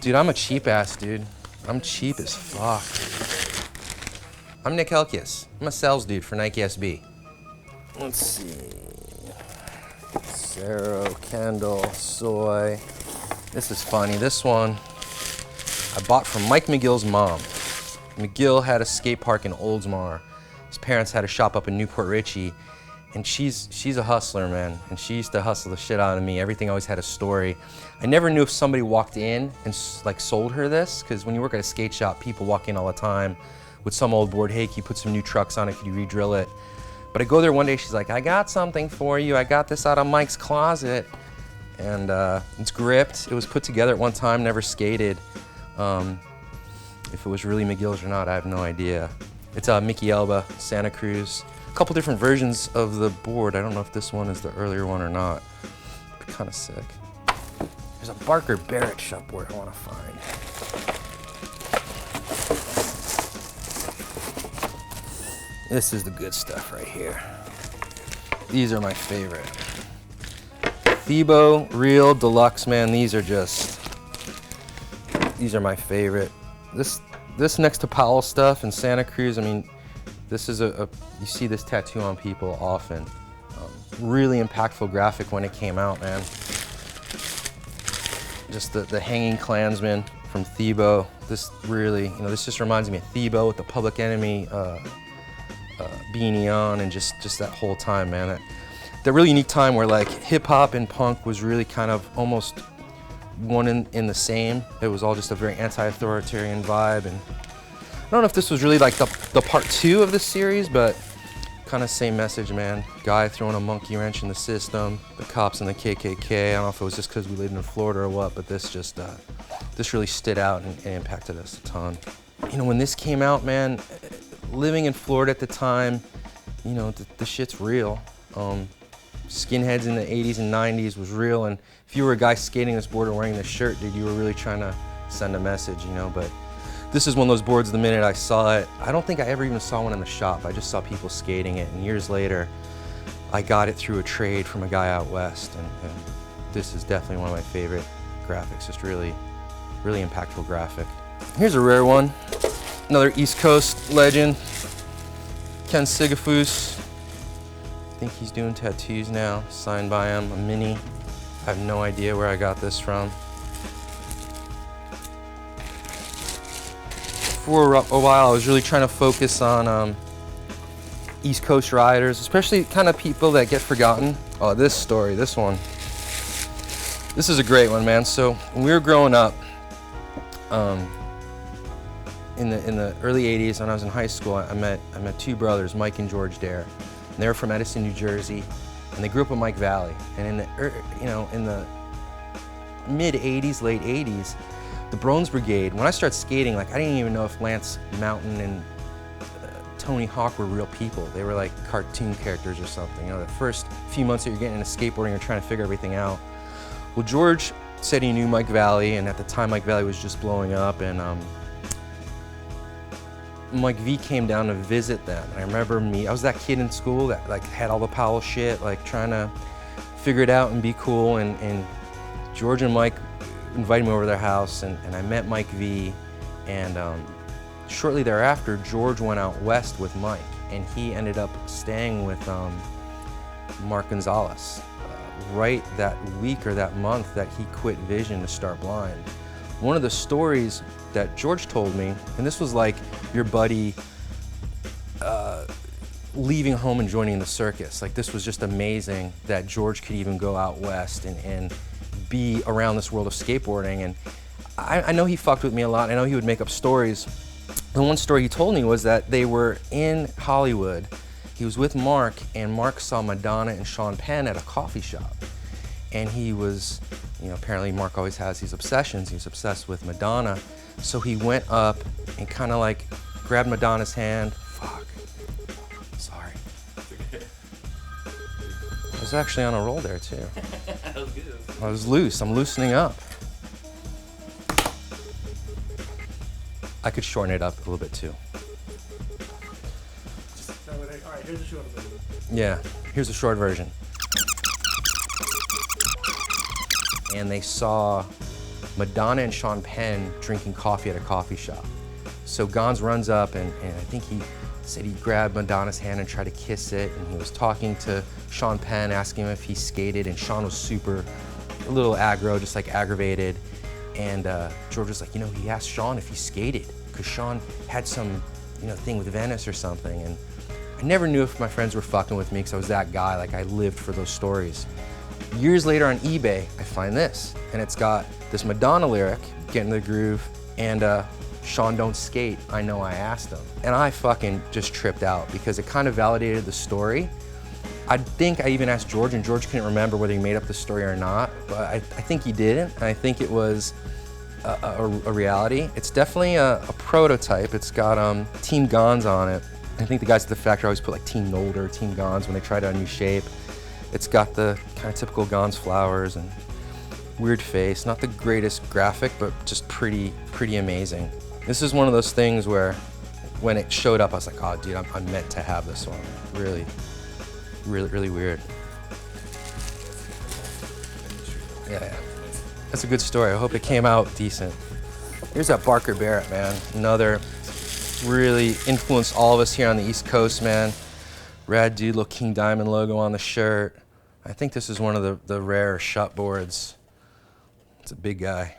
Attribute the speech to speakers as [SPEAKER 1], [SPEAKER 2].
[SPEAKER 1] Dude, I'm a cheap ass, dude. I'm cheap as fuck. I'm Nick Halkias. I'm a sales dude for Nike SB. Let's see. Zero, Kendall, Soy. This is funny. This one I bought from Mike McGill's mom. McGill had a skate park in Oldsmar. His parents had a shop up in Newport Richey. And she's a hustler, man. And she used to hustle the shit out of me. Everything always had a story. I never knew if somebody walked in and like sold her this, because when you work at a skate shop, people walk in all the time with some old board. Hey, can you put some new trucks on it? Could you re-drill it? But I go there one day, she's like, I got something for you. I got this out of Mike's closet. And it's gripped. It was put together at one time, never skated. If it was really McGill's or not, I have no idea. It's Micky Alba, Santa Cruz. A couple different versions of the board. I don't know if this one is the earlier one or not. Kind of sick. There's a Barker Barrett shop board I want to find. This is the good stuff right here. These are my favorite. Thiebaud Real Deluxe, man. These are my favorite. This next to Powell stuff in Santa Cruz, I mean, this is you see this tattoo on people often. Really impactful graphic when it came out, man. Just the hanging Klansman from Thiebaud. This really, this just reminds me of Thiebaud with the Public Enemy beanie on, and just that whole time, man. That really unique time where like hip hop and punk was really kind of almost one in the same. It was all just a very anti-authoritarian vibe, and I don't know if this was really like the part 2 of this series, but kind of same message, man. Guy throwing a monkey wrench in the system, the cops and the KKK. I don't know if it was just because we lived in Florida or what, but this really stood out and impacted us a ton. When this came out, man, living in Florida at the time, the shit's real. Skinheads in the 80s and 90s was real, and if you were a guy skating this board or wearing this shirt, dude, you were really trying to send a message, but this is one of those boards, the minute I saw it, I don't think I ever even saw one in the shop. I just saw people skating it, and years later, I got it through a trade from a guy out west, and this is definitely one of my favorite graphics, just really, really impactful graphic. Here's a rare one, another East Coast legend, Ken Sigafus. I think he's doing tattoos now, signed by him, a mini. I have no idea where I got this from. For a while, I was really trying to focus on East Coast riders, especially kind of people that get forgotten. Oh, this story, this one. This is a great one, man. So when we were growing up, in the early 80s, when I was in high school, I met 2 brothers, Mike and George Dare. And they were from Edison, New Jersey, and they grew up in Mike Valley. And in the mid 80s, late 80s, the Brones Brigade, when I started skating, like I didn't even know if Lance Mountain and Tony Hawk were real people. They were like cartoon characters or something. The first few months that you're getting into skateboarding, you're trying to figure everything out. Well, George said he knew Mike Valley, and at the time Mike Valley was just blowing up, and Mike V came down to visit them. And I remember I was that kid in school that like had all the Powell shit, like trying to figure it out and be cool, and George and Mike invited me over to their house, and I met Mike V, and shortly thereafter, George went out west with Mike, and he ended up staying with Mark Gonzales right that week or that month that he quit Vision to start Blind. One of the stories that George told me, and this was like your buddy leaving home and joining the circus. Like this was just amazing that George could even go out west and be around this world of skateboarding. And I know he fucked with me a lot. I know he would make up stories. The one story he told me was that they were in Hollywood. He was with Mark, and Mark saw Madonna and Sean Penn at a coffee shop. And he was, apparently Mark always has these obsessions. He was obsessed with Madonna. So he went up and kind of like grabbed Madonna's hand. Fuck. Sorry. I was actually on a roll there too.
[SPEAKER 2] That was good.
[SPEAKER 1] I was loose. I'm loosening up. I could shorten it up a little bit too.
[SPEAKER 3] All right, here's the short version.
[SPEAKER 1] Yeah, here's the short version. And they saw Madonna and Sean Penn drinking coffee at a coffee shop. So Gonz runs up and I think he said he grabbed Madonna's hand and tried to kiss it, and he was talking to Sean Penn, asking him if he skated, and Sean was a little aggro, just like aggravated. And George was like, he asked Sean if he skated, because Sean had some, thing with Venice or something. And I never knew if my friends were fucking with me, because I was that guy, like I lived for those stories. Years later on eBay, I find this, and it's got this Madonna lyric, Get in the Groove, and Sean don't skate, I know I asked him. And I fucking just tripped out, because it kind of validated the story. I think I even asked George, and George couldn't remember whether he made up the story or not, but I think he didn't, and I think it was a reality. It's definitely a prototype. It's got Team Gonz on it. I think the guys at the factory always put like Team Nolder, Team Gonz when they tried out a new shape. It's got the kind of typical Gonz flowers and weird face. Not the greatest graphic, but just pretty amazing. This is one of those things where when it showed up, I was like, oh dude, I'm meant to have this one. Really weird. Yeah. That's a good story. I hope it came out decent. Here's that Barker Barrett, man. Another really influenced all of us here on the East Coast, man. Rad dude, little King Diamond logo on the shirt. I think this is one of the rare shut boards. It's a big guy.